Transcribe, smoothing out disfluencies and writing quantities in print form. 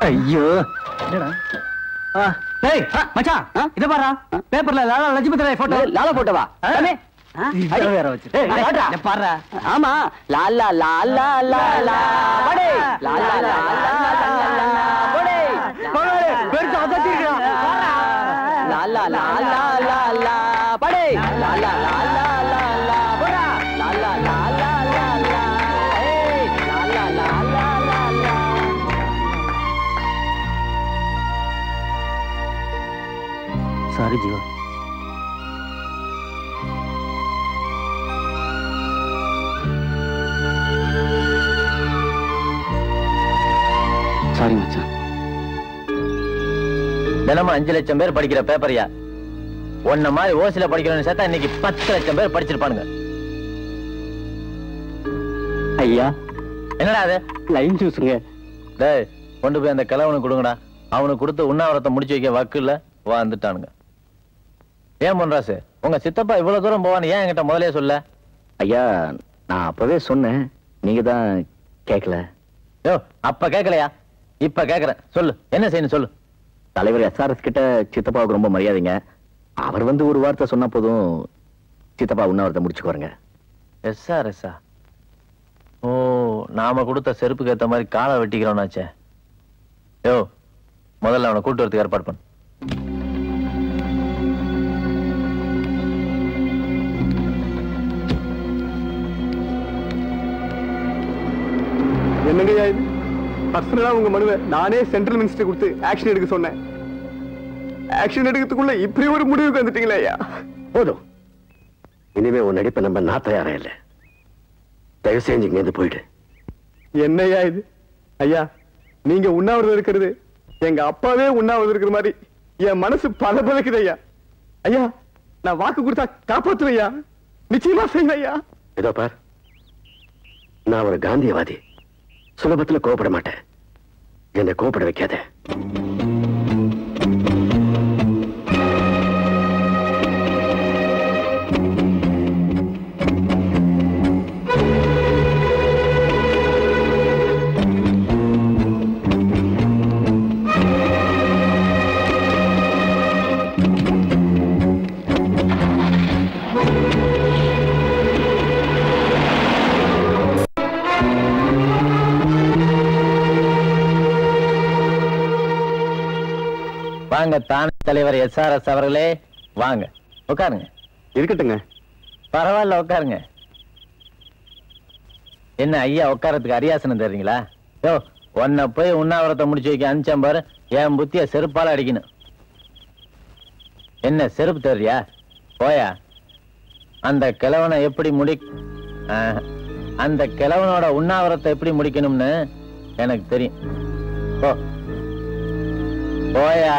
ஐயோ டேய் மச்சான் இத பாறா பேப்பர்ல லாலா லஜபதி ராய் போட்டோ லாலா போட்டோவா வேற வச்சு பாறா ஆமா லாலா லாலா லாலா படே லாலா லாலா படே பெருசா அதட்டிருக்கா லாலா லாலா லாலா படே லாலா லாலா லாலா போடா லாலா லாலா லாலா ஏய் லாலா லாலா லாலா சாரி ஜீவா சாரி மச்சான் தினமும் 5 லட்சம் பேர் படிக்கிற பேப்பரியா ஒன்ன மாதிரி ஓசில படிக்கிறவங்க சேர்த்தா இன்னைக்கு 10 லட்சம் பேர் படிச்சிருப்பானுங்க ஐயா என்னடா அது லைன் ஜூஸுங்க டேய் கொண்டு போய் அந்த கிழவனுக்கு கொடுங்கடா அவனுக்கு கொடுத்து உண்ணாவிரத்தை முடிச்சு வைக்க வக்குல வந்துட்டானுங்க ஏன் பொன்ராசு உங்க சித்தப்பா இவ்வளவு தூரம் போவான்னு ஏன் என்கிட்ட முதலே சொல்ல ஐயா நான் அப்பவே சொன்னேன் நீங்க தான் கேட்கல யோ அப்ப கேட்கலையா இப்ப கேக்குறேன் சொல்லு என்ன செய்யணும் சொல்லு தலைவர் SRS கிட்ட சித்தப்பாவுக்கு ரொம்ப மரியாதைங்க அவர் வந்து ஒரு வார்த்தை சொன்னா போதும் சித்தப்பா உண்ணாவிரத்தை முடிச்சுக்குவாருங்க SRS ஓ நாம கொடுத்த செருப்புக்கு ஏத்த மாதிரி காலை வெட்டிக்கிறோம்னாச்சே யோ முதல்ல அவனை கூட்டு வரதுக்கு ஏற்பாடு பண்ணு என்னங்கய்யா இது பர்சனலா உங்க மனுவை நானே சென்ட்ரல் மினிஸ்டர் கொடுத்து ஆக்ஷன் எடுக்க சொன்னேன் ஆக்ஷன் எடுக்கிறதுக்குள்ள இப்படி ஒரு முடிவுக்கு வந்துட்டீங்களா ஐயா போதும் இனிமே உன் நடிப்பை நம்ம நான் தயாரா இல்லை தயவு செஞ்சு இங்க இருந்து போயிடு என்னய்யா இது ஐயா நீங்க உண்ணாவிரதம் இருக்கிறது எங்க அப்பாவே உண்ணாவிரதம் இருக்கிற மாதிரி என் மனசு பதக்குது ஐயா ஐயா நான் வாக்கு கொடுத்தா காப்பாத்துவேன் ஐயா நிச்சயமா செய்வேன் ஐயா இதோ பார் நான் ஒரு காந்தியவாதி சுலபத்துல கோபப்பட மாட்டேன் என்னை கோபப்பட வைக்காத வாங்க தானே தலைவர் SRS அவர்களே வாங்க உட்காருங்க இருக்கட்டுங்க பரவாயில்ல உட்காருங்க என்ன ஐயா உட்காரத்துக்கு அரியாசனம் தர்றீங்களா யோ உன்னை போய் உண்ணாவிரத்தை முடிச்சு வைக்க அனுப்பிச்சேன் பாரு என் புத்திய செருப்பால அடிக்கணும் என்ன செருப்பு தர்றியா போயா அந்த கிழவனை எப்படி அந்த கிழவனோட உண்ணாவிரத்தை எப்படி முடிக்கணும்னு எனக்கு தெரியும் போயா